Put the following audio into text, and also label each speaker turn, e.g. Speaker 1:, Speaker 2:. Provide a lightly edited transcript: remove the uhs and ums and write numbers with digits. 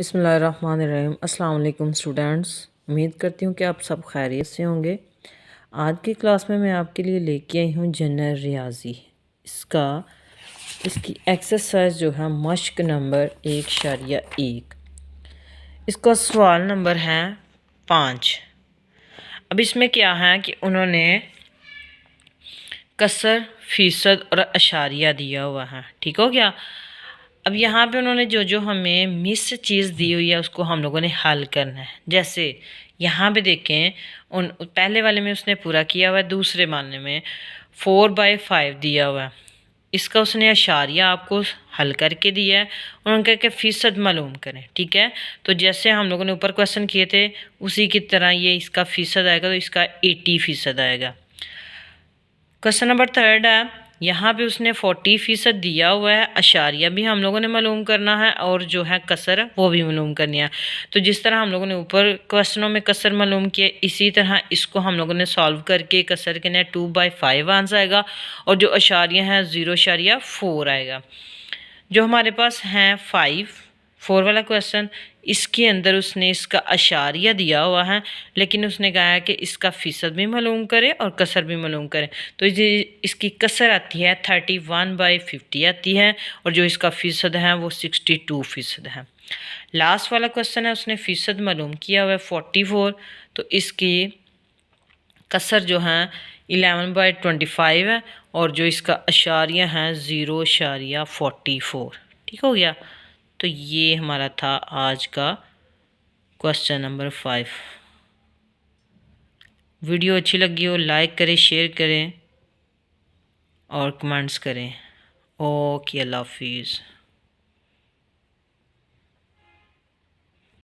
Speaker 1: बिस्मिल्लाहिर्रहमानिर्रहीम। अस्सलाम वालेकुम स्टूडेंट्स, उम्मीद करती हूँ कि आप सब खैरियत से होंगे। आज की क्लास में मैं आपके लिए लेके आई हूँ जनरल रियाजी। इसकी एक्सरसाइज जो है मश्क नंबर 1.1। इसका सवाल नंबर है 5। अब इसमें क्या है कि उन्होंने कसर, फ़ीसद और अशारिया दिया हुआ है। ठीक हो गया। अब यहाँ पे उन्होंने जो जो हमें मिस चीज़ दी हुई है उसको हम लोगों ने हल करना है। जैसे यहाँ पे देखें, उन पहले वाले में उसने पूरा किया हुआ है, दूसरे मानने में 4/5 दिया हुआ है। इसका उसने अशारिया आपको हल करके दिया है और उनका क्या फ़ीसद मालूम करें। ठीक है, तो जैसे हम लोगों ने ऊपर क्वेश्चन किए थे उसी की तरह ये इसका फ़ीसद आएगा, तो इसका 80% आएगा। क्वेश्चन नंबर 3 है, यहाँ पे उसने 40% दिया हुआ है, अशारिया भी हम लोगों ने मालूम करना है और जो है कसर वो भी मालूम करनी है। तो जिस तरह हम लोगों ने ऊपर क्वेश्चनों में कसर मालूम किया, इसी तरह इसको हम लोगों ने सॉल्व करके कसर के ने 2/5 आंसर आएगा और जो अशारिया है 0.4 आएगा। जो हमारे पास हैं 4 वाला क्वेश्चन, इसके अंदर उसने इसका अशारिया दिया हुआ है, लेकिन उसने कहा है कि इसका फ़ीसद भी मालूम करें और कसर भी मालूम करें। तो इसकी कसर आती है 31/50 आती है और जो इसका फ़ीसद है वो 62% है। लास्ट वाला क्वेश्चन है, उसने फ़ीसद मालूम किया हुआ है 44, तो इसकी कसर जो है 11/25 है और जो इसका अशारिया है 0.44। ठीक हो गया। तो ये हमारा था आज का क्वेश्चन नंबर 5। वीडियो अच्छी लगी हो लाइक करें, शेयर करें और कमेंट्स करें। ओके, अल्लाह हाफिज़।